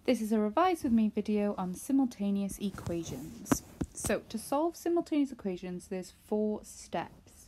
This is a Revise with Me video on simultaneous equations. So to solve simultaneous equations, there's 4 steps.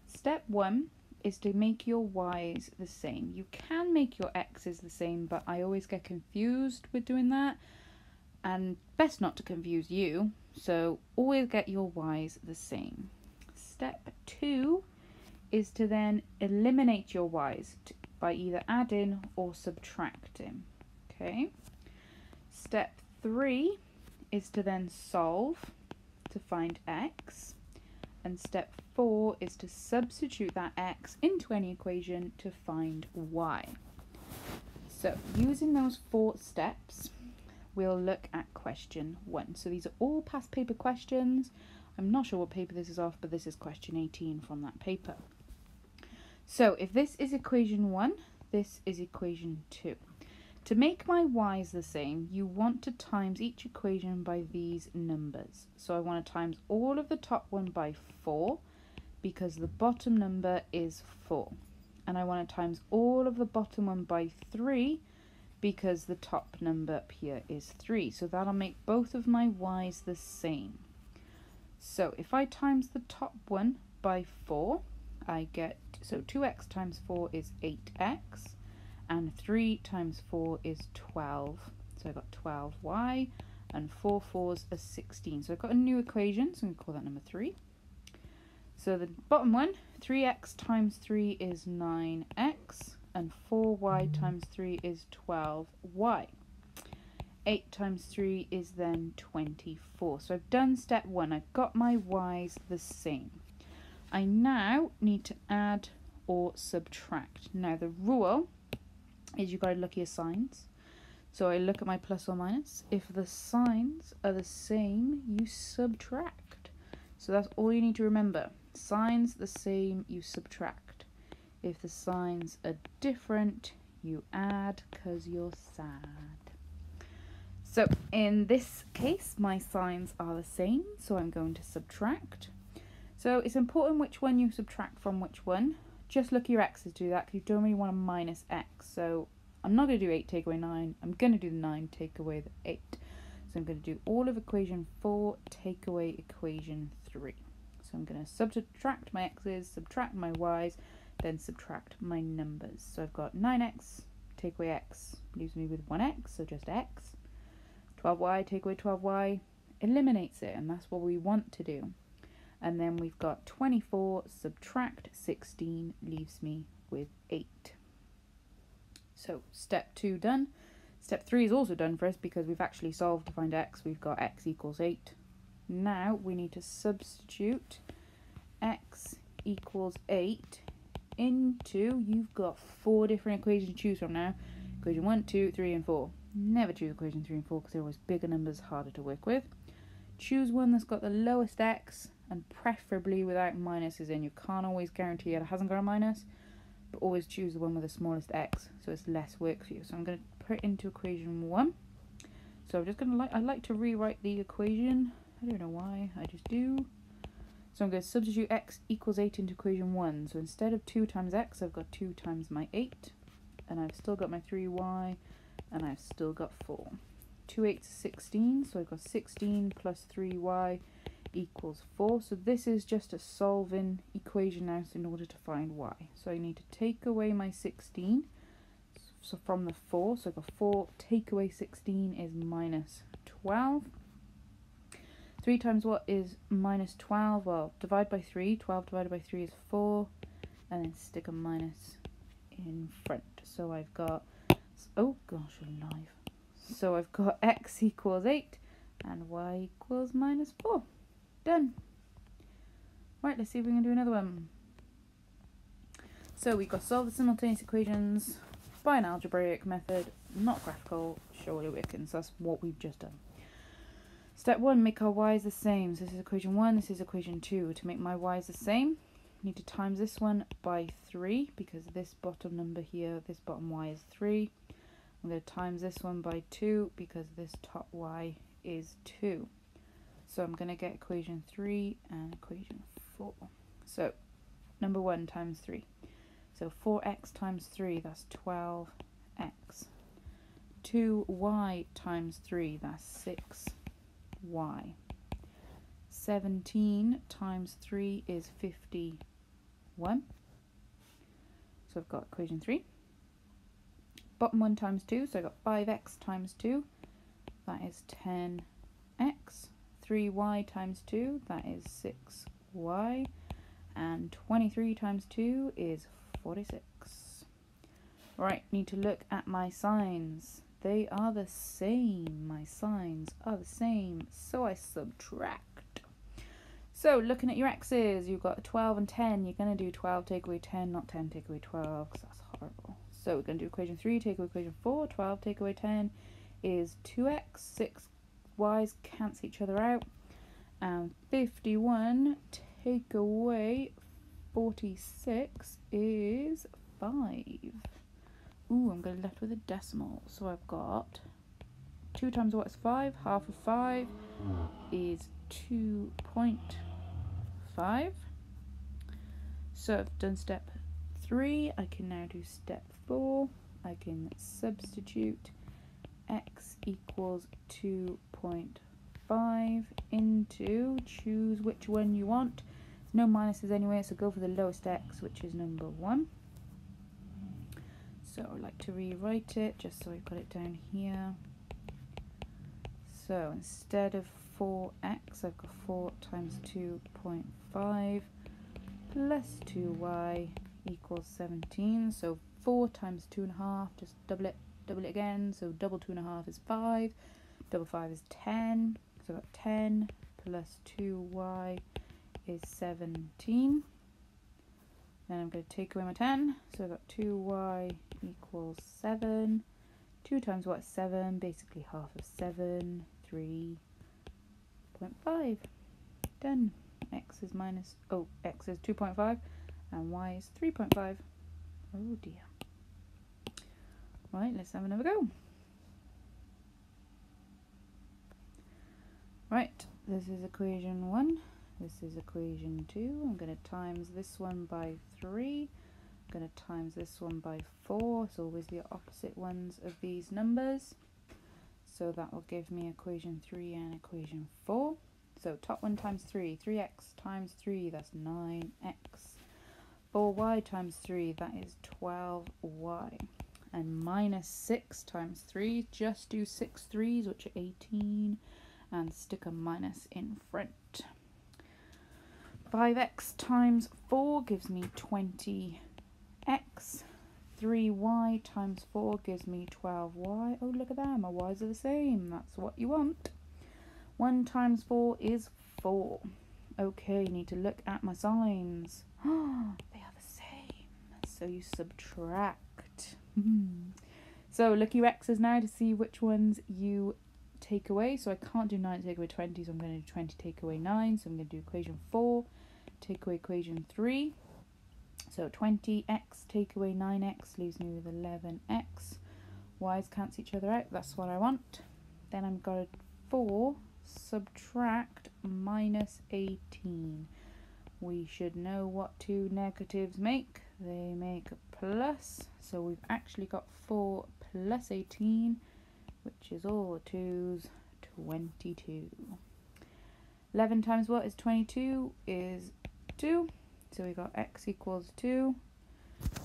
Step 1 is to make your y's the same. You can make your x's the same, but I always get confused with doing that, and best not to confuse you, so always get your y's the same. Step 2 is to then eliminate your y's by either adding or subtracting. Okay. Step 3 is to then solve to find x, and step 4 is to substitute that x into any equation to find y. So using those 4 steps, we'll look at question 1. So these are all past paper questions. I'm not sure what paper this is off, but this is question 18 from that paper. So if this is equation 1, this is equation 2. To make my y's the same, you want to times each equation by these numbers. So I want to times all of the top one by 4 because the bottom number is 4. And I want to times all of the bottom one by 3 because the top number up here is 3. So that'll make both of my y's the same. So if I times the top one by 4, I get, so 2x times 4 is 8x. And 3 times 4 is 12. So I got 12y, and 4 4s are 16. So I've got a new equation, so I'm going to call that number 3. So the bottom one, 3x times 3 is 9x, and 4y times 3 is 12y. 8 times 3 is then 24. So I've done step 1. I've got my y's the same. I now need to add or subtract. Now the rule is you've got to look at your signs. So I look at my plus or minus. If the signs are the same, you subtract. So that's all you need to remember. Signs the same, you subtract. If the signs are different, you add because you're sad. So in this case, my signs are the same, so I'm going to subtract. So it's important which one you subtract from which one. Just look at your x's to do that because you don't really want to minus x. So I'm not going to do 8 take away 9. I'm going to do the 9 take away the 8. So I'm going to do all of equation 4 take away equation 3. So I'm going to subtract my x's, subtract my y's, then subtract my numbers. So I've got 9x take away x leaves me with 1x, so just x. 12y take away 12y eliminates it, and that's what we want to do. And then we've got 24 subtract 16 leaves me with 8. So step 2 done. Step 3 is also done for us because we've actually solved to find x. We've got x equals 8. Now we need to substitute x equals 8 into, you've got 4 different equations to choose from now. Equation 1, 2, 3 and 4. Never choose equation 3 and 4 because they're always bigger numbers, harder to work with. Choose one that's got the lowest x, and preferably without minuses in. You can't always guarantee it hasn't got a minus, but always choose the one with the smallest x so it's less work for you. So I'm going to put it into equation 1. So I'm just going to I like to rewrite the equation. I don't know why, I just do. So I'm going to substitute x equals 8 into equation 1. So instead of 2 times x, I've got 2 times my 8, and I've still got my 3y, and I've still got 4. 2 8s is 16, so I've got 16 plus 3y equals 4. So this is just a solving equation now in order to find y. So I need to take away my 16. So from the 4, so I've got 4 take away 16 is minus 12. 3 times what is minus 12? Well, divide by 3. 12 divided by 3 is 4. And then stick a minus in front. So I've got, oh gosh alive. So I've got x equals 8 and y equals minus 4. Done. Right, let's see if we can do another one. So we've got to solve the simultaneous equations by an algebraic method, not graphical, surely we can. So that's what we've just done. Step 1, make our y's the same. So this is equation 1, this is equation 2. To make my y's the same, I need to times this one by 3 because this bottom number here, this bottom y is 3. I'm going to times this one by 2 because this top y is 2. So I'm going to get equation 3 and equation 4. So number 1 times 3. So 4x times 3, that's 12x. 2y times 3, that's 6y. 17 times 3 is 51. So I've got equation 3. Bottom 1 times 2, so I've got 5x times 2, that is 10x. 3y times 2, that is 6y. And 23 times 2 is 46. Right, need to look at my signs. They are the same. My signs are the same, so I subtract. So looking at your x's, you've got 12 and 10. You're going to do 12 take away 10, not 10 take away 12, because that's horrible. So we're going to do equation 3 take away equation 4. 12 take away 10 is 2x. 6y's cancel each other out. And 51 take away 46 is 5. Ooh, I'm going to be left with a decimal. So I've got 2 times what is 5? Half of 5 is 2.5. So I've done step 3. I can now do step 4. I can substitute x equals 2.5 into, choose which one you want. No minuses anyway, so go for the lowest x, which is number 1. So I'd like to rewrite it just so I've got it down here. So instead of 4x, I've got 4 times 2.5 plus 2y equals 17. So 4 times 2.5, just double it again. So double 2.5 is 5, double 5 is 10. So I've got 10 plus 2y is 17. Then I'm going to take away my 10. So I've got 2y equals 7. 2 times what is 7? Basically half of 7. 3.5. Done. X is 2.5 and y is 3.5. Oh dear. Right, let's have another go. Right, this is equation 1. This is equation 2. I'm going to times this one by 3. I'm going to times this one by 4. It's always the opposite ones of these numbers. So that will give me equation 3 and equation 4. So top one times 3. 3x times 3, that's 9x. 4y times 3, that is 12y. And minus 6 times 3, just do 6 3s, which are 18. And stick a minus in front. 5x times 4 gives me 20x. 3y times 4 gives me 12y. Oh, look at that, my y's are the same. That's what you want. 1 times 4 is 4. Okay, need to look at my signs. They are the same. So you subtract. So look at your x's now to see which ones you take away. So I can't do 9 take away 20, so I'm going to do 20 take away 9. So I'm going to do equation 4 take away equation 3. So 20x take away 9x leaves me with 11x. Y's cancel each other out, that's what I want. Then I'm going to 4 subtract minus 18. We should know what two negatives make. They make a plus. So we've actually got 4 plus 18, which is all the 2's, 22. 11 times what is 22 is 2. So we got x equals 2.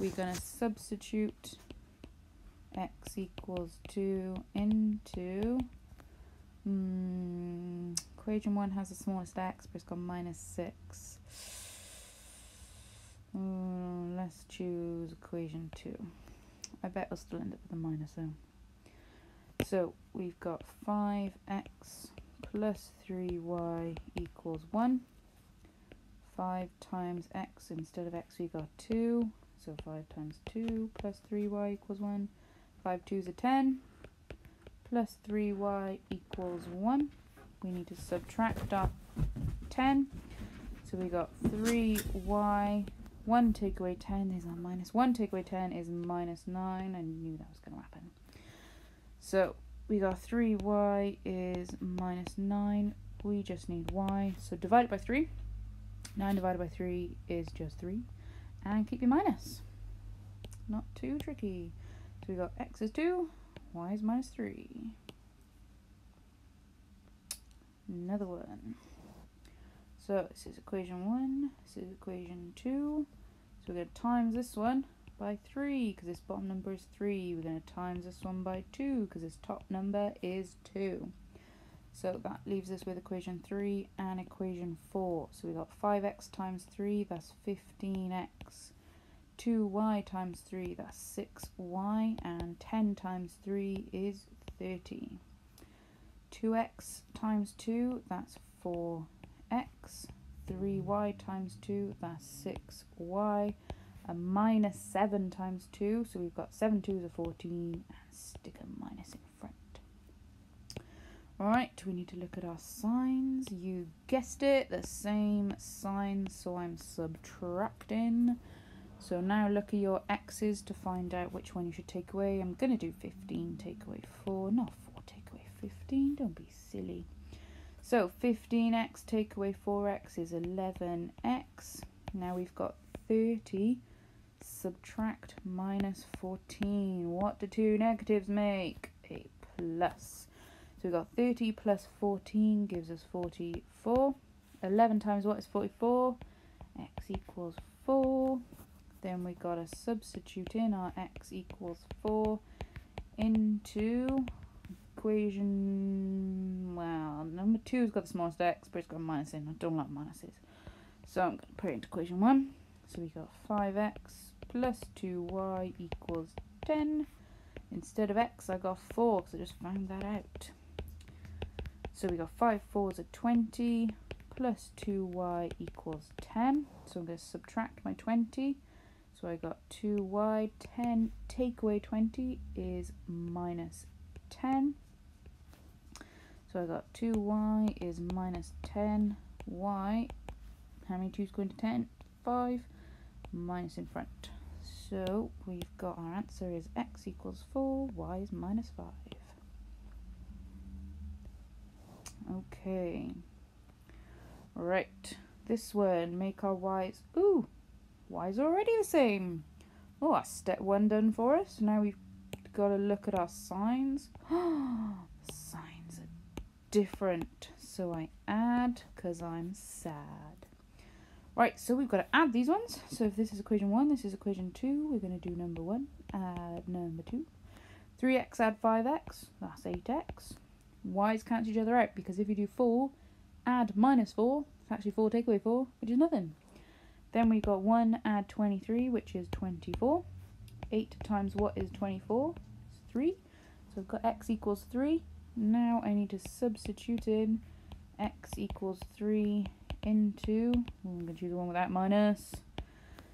We're going to substitute x equals 2 into equation 1 has the smallest x, but it's got minus 6. Let's choose equation 2. I bet I'll still end up with a minus though. So we've got 5x plus 3y equals 1. 5 times x, instead of x we got 2, so 5 times 2 plus 3y equals 1. 5 2's are 10, plus 3y equals 1. We need to subtract our 10, so we got 3y. 1 take away 10 is a minus 1 take away 10 is minus 9. I knew that was going to happen. So we got 3y is minus 9. We just need y, so divide it by 3. 9 divided by 3 is just 3. And keep your minus. Not too tricky. So we got x is 2, y is minus 3. Another one. So this is equation 1, this is equation 2. So we're going to times this one by 3 because this bottom number is 3. We're going to times this one by 2 because this top number is 2. So that leaves us with equation 3 and equation 4. So we got 5x times 3, that's 15x. 2y times 3, that's 6y. And 10 times 3 is 30. 2x times 2, that's 4x. 3y times 2, that's 6y. And minus 7 times 2, so we've got 7 2s are 14, and stick a minus in front. Alright, we need to look at our signs. You guessed it, the same signs, so I'm subtracting. So now look at your x's to find out which one you should take away. I'm going to do 15, take away 4, not 4, take away 15, don't be silly. So 15x take away 4x is 11x. Now we've got 30, subtract minus 14. What do two negatives make? A plus. So we've got 30 plus 14 gives us 44. 11 times what is 44? X equals 4. Then we got to substitute in our x equals 4 into equation, well, number 2's got the smallest x, but it's got a minus in. I don't like minuses. So I'm going to put it into equation 1. So we got 5x plus 2y equals 10. Instead of x, I got 4 because I just found that out. So we got 5 4s are 20 plus 2y equals 10. So I'm going to subtract my 20. So I got 2y, 10, take away 20 is minus 10. So I got 2y is minus 10, y, how many 2's go into 10? 5, minus in front. So we've got our answer is x equals 4, y is minus 5. Okay. Right, this one, make our y's, ooh, y's already the same. Oh, that's step 1 done for us. Now we've got to look at our signs. Signs are different, so I add because I'm sad. Right, so we've got to add these ones. So if this is equation 1, this is equation 2, we're going to do number 1, add number 2. 3x add 5x, that's 8x. Y's cancel each other out because if you do 4, add minus 4, it's actually 4 take away 4, which is nothing. Then we got 1 add 23, which is 24. 8 times what is 24? It's 3. So I've got x equals 3. Now I need to substitute in x equals 3 into, I'm going to choose the one without minus.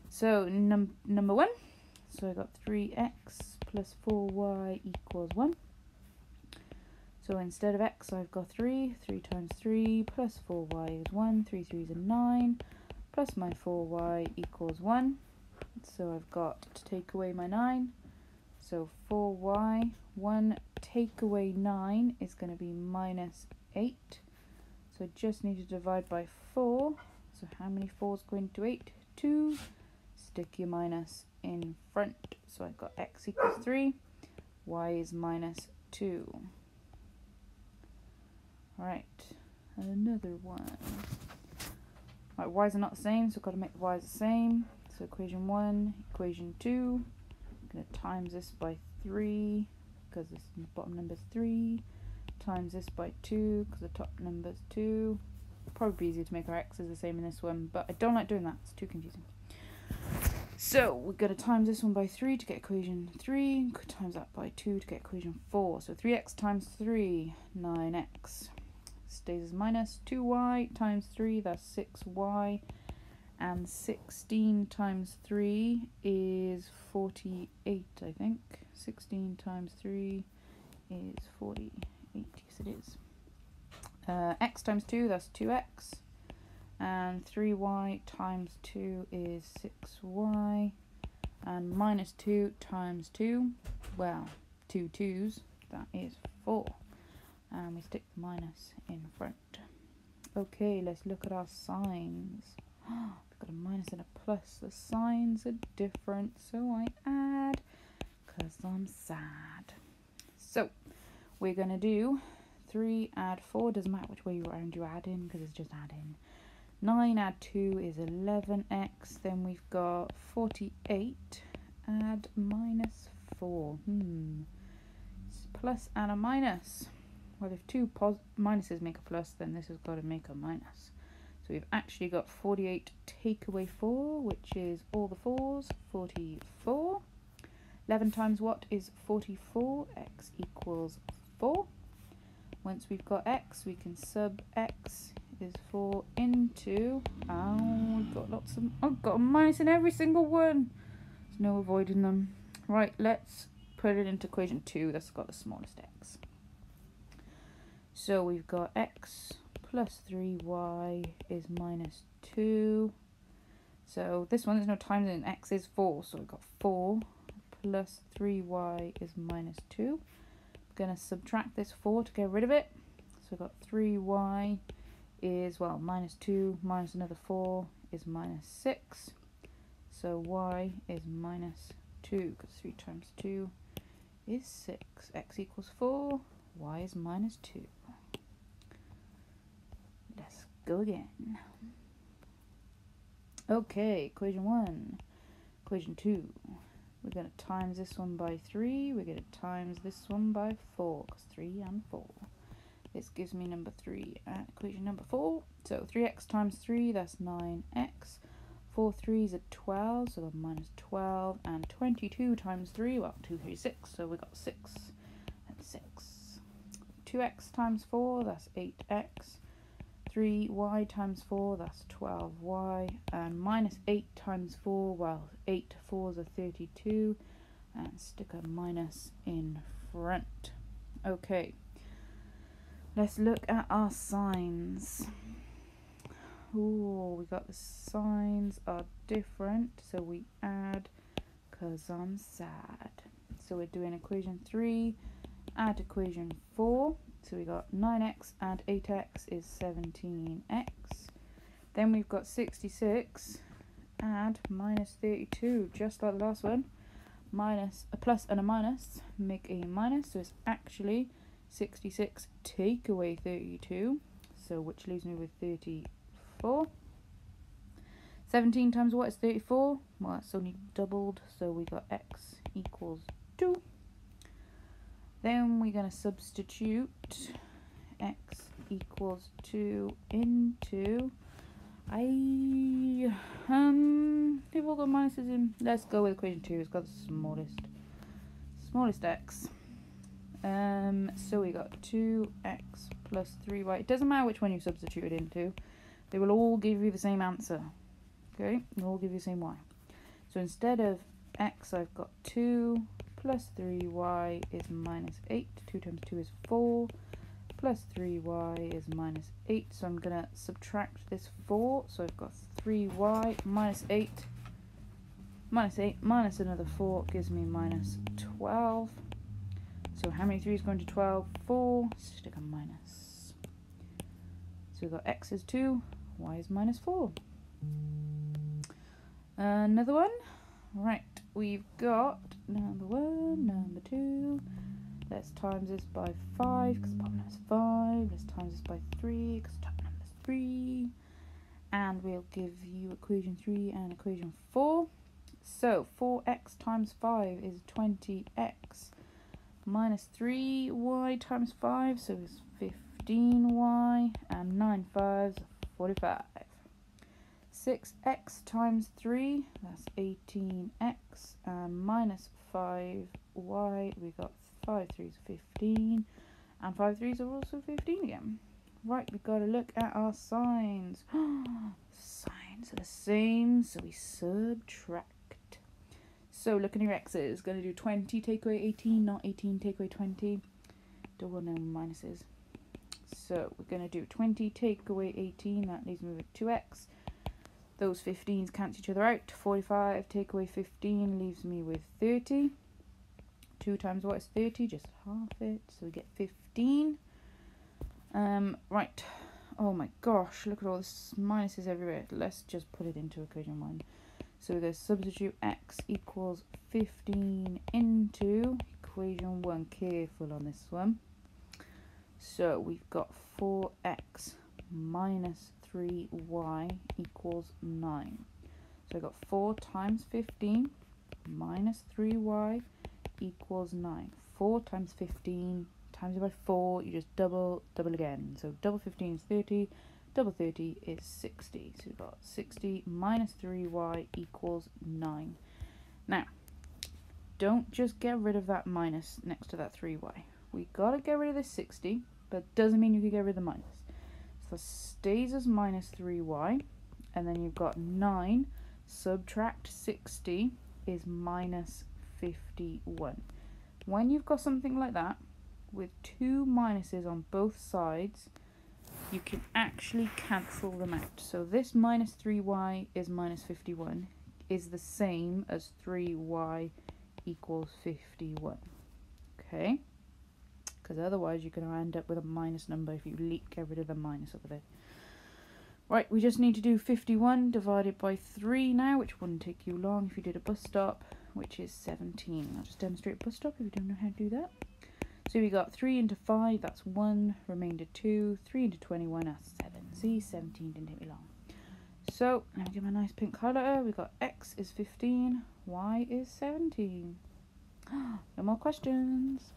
So number 1. So I got 3x plus 4y equals 1. So instead of x I've got 3. 3 times 3 plus 4y is 1. 3 3s are 9. Plus my 4y equals 1. So I've got to take away my 9. So 4y, 1 take away 9 is going to be minus 8. So I just need to divide by 4. So how many 4's go into 8? 2. Stick your minus in front. So I've got x equals 3. Y is minus 2. Right, another one. Right, y's are not the same, so I've got to make the y's the same. So equation 1, equation 2. I'm going to times this by 3 because this bottom number is 3. Times this by 2 because the top number is 2. Probably easier to make our x's the same in this one, but I don't like doing that, it's too confusing. So we're going to times this one by 3 to get equation 3. Times that by 2 to get equation 4. So 3x times 3, 9x. Stays as minus 2y times 3, that's 6y, and 16 times 3 is 48, I think. 16 times 3 is 48, yes it is. X times 2, that's 2x, and 3y times 2 is 6y, and minus 2 times 2, well, 2 2's, that is 4. And we stick the minus in front. Okay, let's look at our signs. We've got a minus and a plus. The signs are different, so I add because I'm sad. So we're going to do 3 add 4, doesn't matter which way around you add in because it's just adding. 9 add 2 is 11x, then we've got 48 add minus 4. It's plus and a minus. Well, if two minuses make a plus, then this has got to make a minus. So we've actually got 48 take away 4, which is all the 4s, 44. 11 times what is 44? X equals 4. Once we've got x, we can sub x is 4 into, we've got lots of, I've got a minus in every single one. There's no avoiding them. Right, let's put it into equation 2, that's got the smallest x. So we've got x plus 3y is minus 2. So this one, there's no times in, x is 4, so we've got 4 plus 3y is minus 2. I'm going to subtract this 4 to get rid of it. So we've got 3y is, well, minus 2 minus another 4 is minus 6. So y is minus 2, because 3 times 2 is 6. X equals 4, y is minus 2. Let's go again. Okay, equation 1. Equation 2. We're going to times this one by 3. We're going to times this one by 4, because 3 and 4. This gives me number 3 at equation number 4. So 3x times 3, that's 9x. 4 3s are 12, so minus 12. And 22 times 3, well, 2 3 6, so we got 6 and 6. 2x times 4, that's 8x. 3y times 4, that's 12y. And minus 8 times 4, well, 8 4s are 32. And stick a minus in front. Okay. Let's look at our signs. Ooh, we got the signs are different, so we add because I'm sad. So we're doing equation 3, add equation 4. So we got 9x and 8x is 17x. Then we've got 66, add minus 32, just like the last one. Minus a plus and a minus make a minus, so it's actually 66 take away 32, so which leaves me with 34. 17 times what is 34? Well, it's only doubled, so we got x equals 2. Then we're going to substitute x equals 2 into, they've all got minuses in. Let's go with equation 2, it's got the smallest x. So we got 2x plus 3y. It doesn't matter which one you substitute it into. They will all give you the same answer. Okay? They'll all give you the same y. So instead of x, I've got 2 plus 3y is minus 8. 2 times 2 is 4. Plus 3y is minus 8. So I'm going to subtract this 4. So I've got 3y minus 8. Minus 8 minus another 4 gives me minus 12. So how many 3's going to 12? 4. Stick a minus. So we've got x is 2, y is minus 4. Another one. Right, we've got number 1, number 2. Let's times this by 5, because the bottom number is 5. Let's times this by 3, because the top number is 3. And we'll give you equation 3 and equation 4. So 4x times 5 is 20x. Minus 3y times 5, so it's 15y, and 9 5s, 45. 6x times 3, that's 18x, and minus 5y, we got 5 3s 15, and 5 3s are also 15 again. Right, we've got to look at our signs. Signs are the same, so we subtract. So looking at your x's, going to do 20 take away 18, not 18 take away 20. Double no minuses. So we're going to do 20 take away 18, that leaves me with 2x. Those 15s cancel each other out. 45 take away 15 leaves me with 30. 2 times what is 30? Just half it, so we get 15. Right. Oh my gosh, look at all this minuses everywhere. Let's just put it into equation 1. So we're going to substitute x equals 15 into equation 1. Careful on this one. So we've got 4x minus 3y equals 9. So I've got 4 times 15 minus 3y equals 9. 4 times 15 times it by 4, you just double again. So double 15 is 30, double 30 is 60. So we've got 60 minus 3y equals 9. Now, don't just get rid of that minus next to that 3y. We got to get rid of this 60, but doesn't mean you can get rid of the minus. So that stays as minus 3y, and then you've got 9 subtract 60 is minus 51. When you've got something like that, with 2 minuses on both sides, you can actually cancel them out. So this minus 3y is minus 51 is the same as 3y equals 51. Okay? Because otherwise you're going to end up with a minus number if you get rid of the minus over there. Right, we just need to do 51 divided by 3 now, which wouldn't take you long if you did a bus stop, which is 17. I'll just demonstrate a bus stop if you don't know how to do that. So we got 3 into 5, that's 1, remainder 2, 3 into 21, that's 7. See, 17 didn't take me long. So, now give me a nice pink highlighter. We got x is 15, y is 17. No more questions.